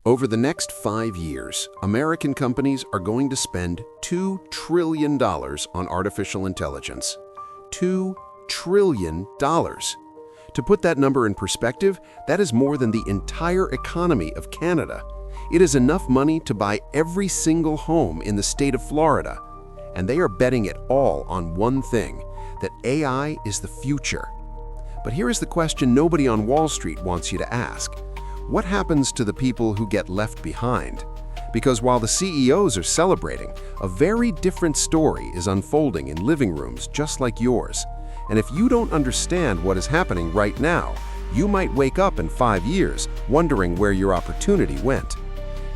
Over the next 5 years, American companies are going to spend $2 trillion on artificial intelligence. $2 trillion. To put that number in perspective, that is more than the entire economy of Canada. It is enough money to buy every single home in the state of Florida. And they are betting it all on one thing, that AI is the future. But here is the question nobody on Wall Street wants you to ask. What happens to the people who get left behind? Because while the CEOs are celebrating, a very different story is unfolding in living rooms just like yours. And if you don't understand what is happening right now, you might wake up in 5 years wondering where your opportunity went.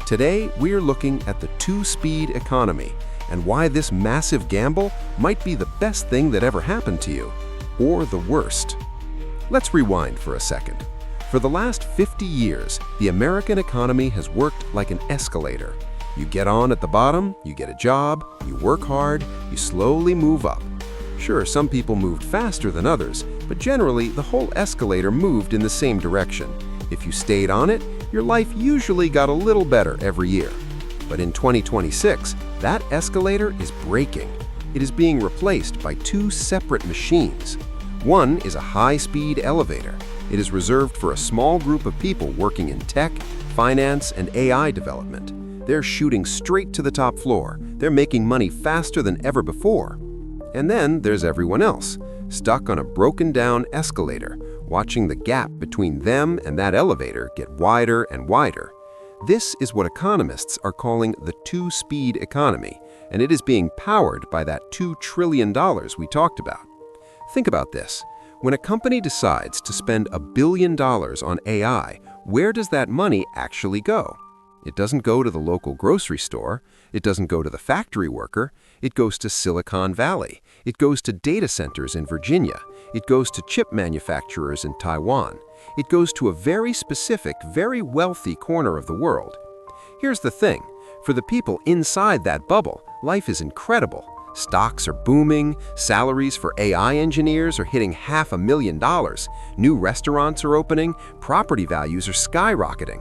Today, we are looking at the two-speed economy and why this massive gamble might be the best thing that ever happened to you, or the worst. Let's rewind for a second. For the last 50 years, the American economy has worked like an escalator. You get on at the bottom, you get a job, you work hard, you slowly move up. Sure, some people moved faster than others, but generally the whole escalator moved in the same direction. If you stayed on it, your life usually got a little better every year. But in 2026, that escalator is breaking. It is being replaced by two separate machines. One is a high-speed elevator. It is reserved for a small group of people working in tech, finance, and AI development. They're shooting straight to the top floor. They're making money faster than ever before. And then there's everyone else, stuck on a broken-down escalator, watching the gap between them and that elevator get wider and wider. This is what economists are calling the two-speed economy, and it is being powered by that $2 trillion we talked about. Think about this. When a company decides to spend $1 billion on AI, where does that money actually go? It doesn't go to the local grocery store. It doesn't go to the factory worker. It goes to Silicon Valley. It goes to data centers in Virginia. It goes to chip manufacturers in Taiwan. It goes to a very specific, very wealthy corner of the world. Here's the thing. For the people inside that bubble, life is incredible. Stocks are booming, salaries for AI engineers are hitting $500,000, new restaurants are opening, property values are skyrocketing.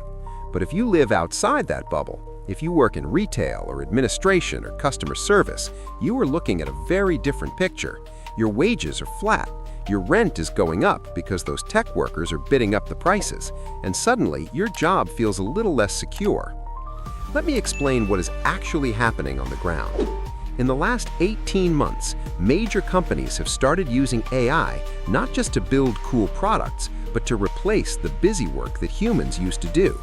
But if you live outside that bubble, if you work in retail or administration or customer service, you are looking at a very different picture. Your wages are flat, your rent is going up because those tech workers are bidding up the prices, and suddenly your job feels a little less secure. Let me explain what is actually happening on the ground. In the last 18 months, major companies have started using AI not just to build cool products, but to replace the busy work that humans used to do.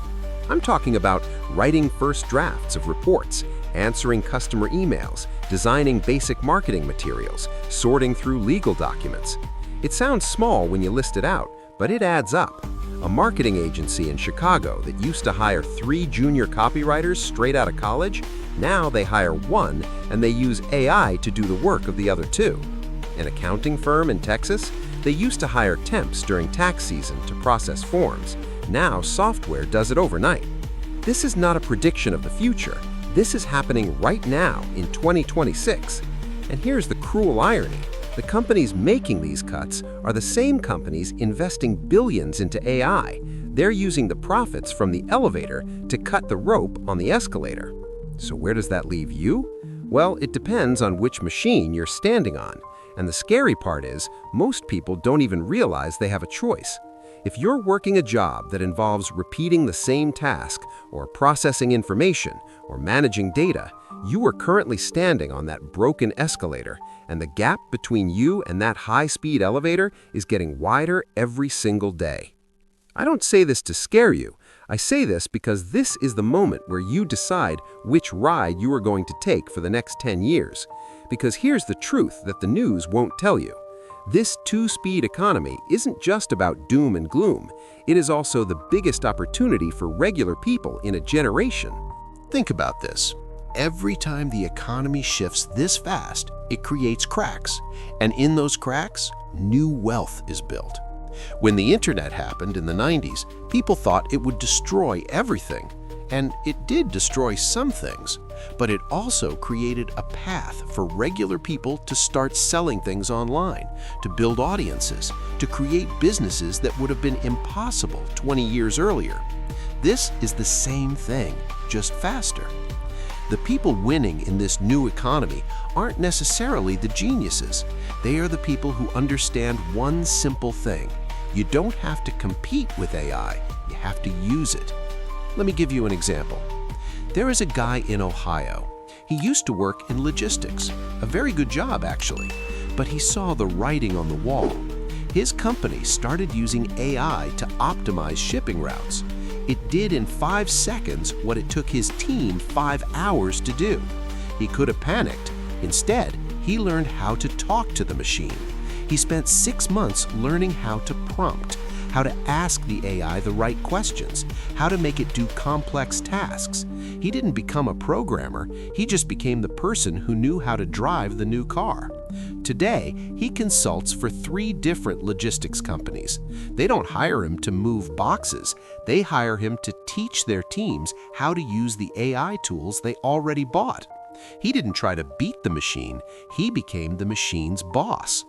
I'm talking about writing first drafts of reports, answering customer emails, designing basic marketing materials, sorting through legal documents. It sounds small when you list it out, but it adds up. A marketing agency in Chicago that used to hire 3 junior copywriters straight out of college, now they hire 1 and they use AI to do the work of the other 2. An accounting firm in Texas, they used to hire temps during tax season to process forms. Now software does it overnight. This is not a prediction of the future. This is happening right now in 2026. And here's the cruel irony. The companies making these cuts are the same companies investing billions into AI. They're using the profits from the elevator to cut the rope on the escalator. So where does that leave you? Well, it depends on which machine you're standing on. And the scary part is, most people don't even realize they have a choice. If you're working a job that involves repeating the same task, or processing information, or managing data, you are currently standing on that broken escalator, and the gap between you and that high-speed elevator is getting wider every single day. I don't say this to scare you. I say this because this is the moment where you decide which ride you are going to take for the next 10 years. Because here's the truth that the news won't tell you. This two-speed economy isn't just about doom and gloom. It is also the biggest opportunity for regular people in a generation. Think about this. Every time the economy shifts this fast, it creates cracks. And in those cracks, new wealth is built. When the internet happened in the 90s, people thought it would destroy everything. And it did destroy some things, but it also created a path for regular people to start selling things online, to build audiences, to create businesses that would have been impossible 20 years earlier. This is the same thing, just faster. The people winning in this new economy aren't necessarily the geniuses. They are the people who understand one simple thing. You don't have to compete with AI, you have to use it. Let me give you an example. There is a guy in Ohio. He used to work in logistics, a very good job actually, but he saw the writing on the wall. His company started using AI to optimize shipping routes. It did in 5 seconds what it took his team 5 hours to do. He could have panicked. Instead, he learned how to talk to the machine. He spent 6 months learning how to prompt, how to ask the AI the right questions, how to make it do complex tasks. He didn't become a programmer, he just became the person who knew how to drive the new car. Today, he consults for 3 different logistics companies. They don't hire him to move boxes, they hire him to teach their teams how to use the AI tools they already bought. He didn't try to beat the machine, he became the machine's boss.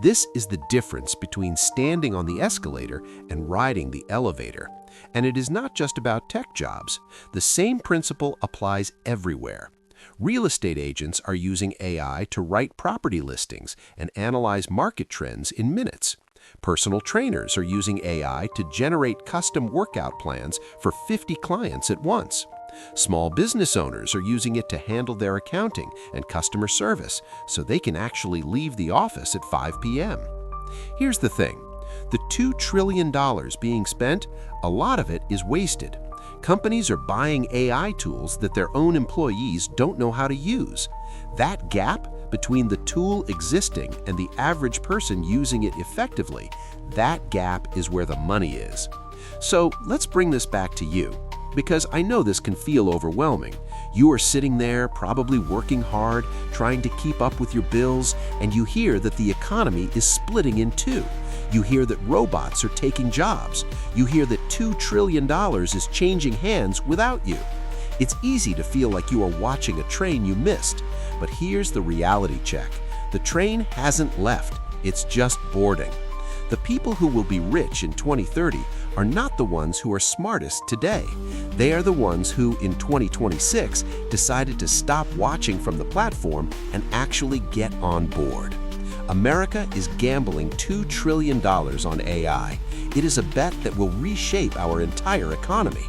This is the difference between standing on the escalator and riding the elevator. And it is not just about tech jobs. The same principle applies everywhere. Real estate agents are using AI to write property listings and analyze market trends in minutes. Personal trainers are using AI to generate custom workout plans for 50 clients at once. Small business owners are using it to handle their accounting and customer service so they can actually leave the office at 5 p.m. Here's the thing. The $2 trillion being spent, a lot of it is wasted. Companies are buying AI tools that their own employees don't know how to use. That gap between the tool existing and the average person using it effectively, that gap is where the money is. So let's bring this back to you, because I know this can feel overwhelming. You are sitting there, probably working hard, trying to keep up with your bills, and you hear that the economy is splitting in 2. You hear that robots are taking jobs. You hear that $2 trillion is changing hands without you. It's easy to feel like you are watching a train you missed, but here's the reality check. The train hasn't left, it's just boarding. The people who will be rich in 2030 are not the ones who are smartest today. They are the ones who, in 2026, decided to stop watching from the platform and actually get on board. America is gambling $2 trillion on AI. It is a bet that will reshape our entire economy.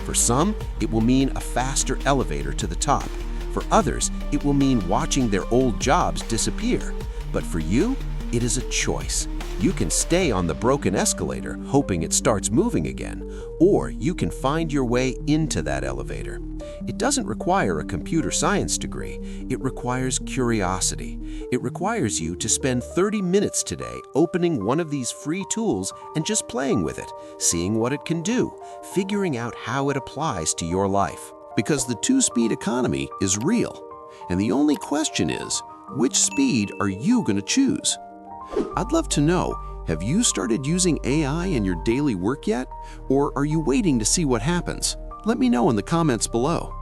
For some, it will mean a faster elevator to the top. For others, it will mean watching their old jobs disappear. But for you, it is a choice. You can stay on the broken escalator, hoping it starts moving again, or you can find your way into that elevator. It doesn't require a computer science degree. It requires curiosity. It requires you to spend 30 minutes today opening one of these free tools and just playing with it, seeing what it can do, figuring out how it applies to your life. Because the 2-speed economy is real. And the only question is, which speed are you going to choose? I'd love to know, have you started using AI in your daily work yet? Or are you waiting to see what happens? Let me know in the comments below.